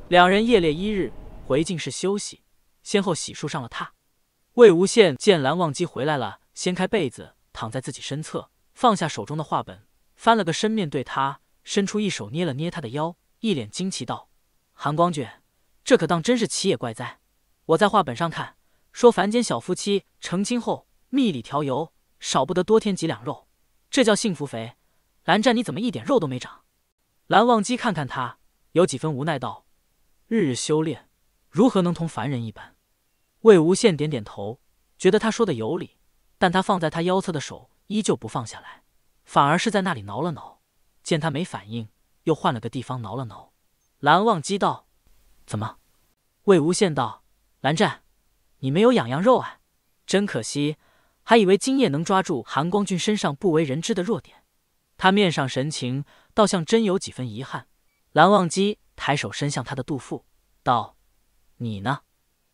两人夜猎一日，回净室休息，先后洗漱上了榻。魏无羡见蓝忘机回来了，掀开被子，躺在自己身侧，放下手中的画本，翻了个身，面对他，伸出一手捏了捏他的腰，一脸惊奇道：“韩光俊，这可当真是奇也怪哉！我在画本上看，说凡间小夫妻成亲后，蜜里调油，少不得多添几两肉，这叫幸福肥。蓝湛你怎么一点肉都没长？”蓝忘机看看他，有几分无奈道：“日日修炼，如何能同凡人一般？”魏无羡点点头，觉得他说的有理，但他放在他腰侧的手依旧不放下来，反而是在那里挠了挠。见他没反应，又换了个地方挠了挠。蓝忘机道：“怎么？”魏无羡道：“蓝湛，你没有痒痒肉啊，真可惜，还以为今夜能抓住韩光俊身上不为人知的弱点。”他面上神情倒像真有几分遗憾。蓝忘机抬手伸向他的肚腹，道：“你呢？”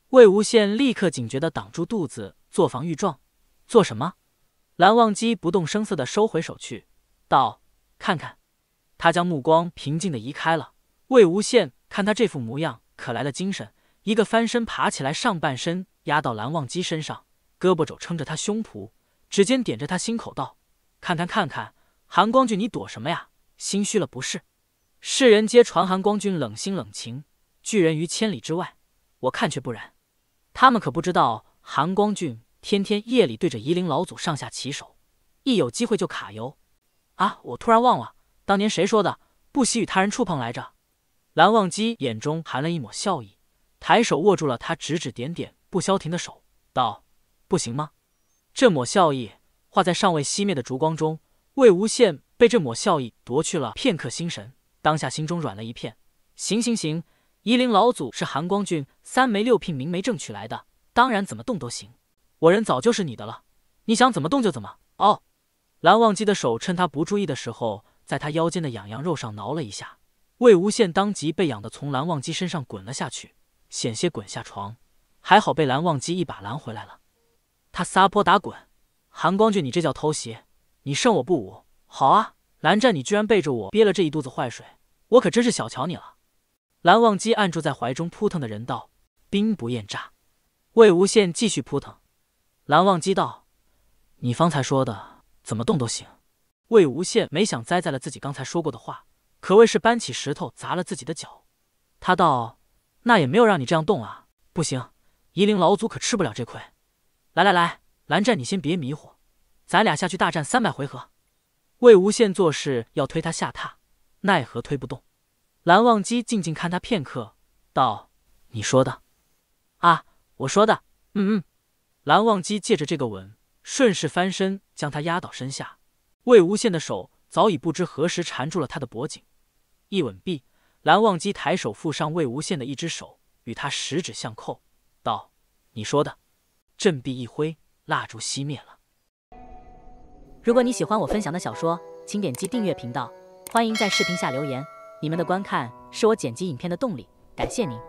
魏无羡立刻警觉地挡住肚子，做防御状。“做什么？”蓝忘机不动声色地收回手去，道：“看看。”他将目光平静地移开了。魏无羡看他这副模样，可来了精神，一个翻身爬起来，上半身压到蓝忘机身上，胳膊肘撑着他胸脯，指尖点着他心口道：“看看看看，韩光俊你躲什么呀？心虚了不是？世人皆传韩光俊冷心冷情，拒人于千里之外，我看却不然。他们可不知道韩光俊天天夜里对着夷陵老祖上下其手，一有机会就卡油。啊，我突然忘了，当年谁说的不喜与他人触碰来着？”蓝忘机眼中含了一抹笑意，抬手握住了他指指点点不消停的手，道：“不行吗？”这抹笑意化在尚未熄灭的烛光中，魏无羡被这抹笑意夺去了片刻心神，当下心中软了一片。行行行，夷陵老祖是韩光俊3媒6聘明媒正娶来的，当然怎么动都行。我人早就是你的了，你想怎么动就怎么。哦。蓝忘机的手趁他不注意的时候，在他腰间的痒痒肉上挠了一下。魏无羡当即被痒得从蓝忘机身上滚了下去，险些滚下床，还好被蓝忘机一把拦回来了。他撒泼打滚：“韩光俊，你这叫偷袭！你胜我不武。好啊，蓝湛，你居然背着我憋了这一肚子坏水，我可真是小瞧你了。”蓝忘机按住在怀中扑腾的人道：“兵不厌诈。”魏无羡继续扑腾。蓝忘机道：“你方才说的怎么动都行。”魏无羡没想栽在了自己刚才说过的话，可谓是搬起石头砸了自己的脚。他道：“那也没有让你这样动啊，不行，夷陵老祖可吃不了这亏。来来来，蓝湛你先别迷糊，咱俩下去大战300回合。”魏无羡做事要推他下榻，奈何推不动。蓝忘机静静看他片刻，道：“你说的？”“啊，我说的。蓝忘机借着这个吻，顺势翻身将他压倒身下。魏无羡的手早已不知何时缠住了他的脖颈。一吻毕，蓝忘机抬手附上魏无羡的一只手，与他十指相扣，道：“你说的。”振臂一挥，蜡烛熄灭了。如果你喜欢我分享的小说，请点击订阅频道，欢迎在视频下留言，你们的观看是我剪辑影片的动力，感谢您。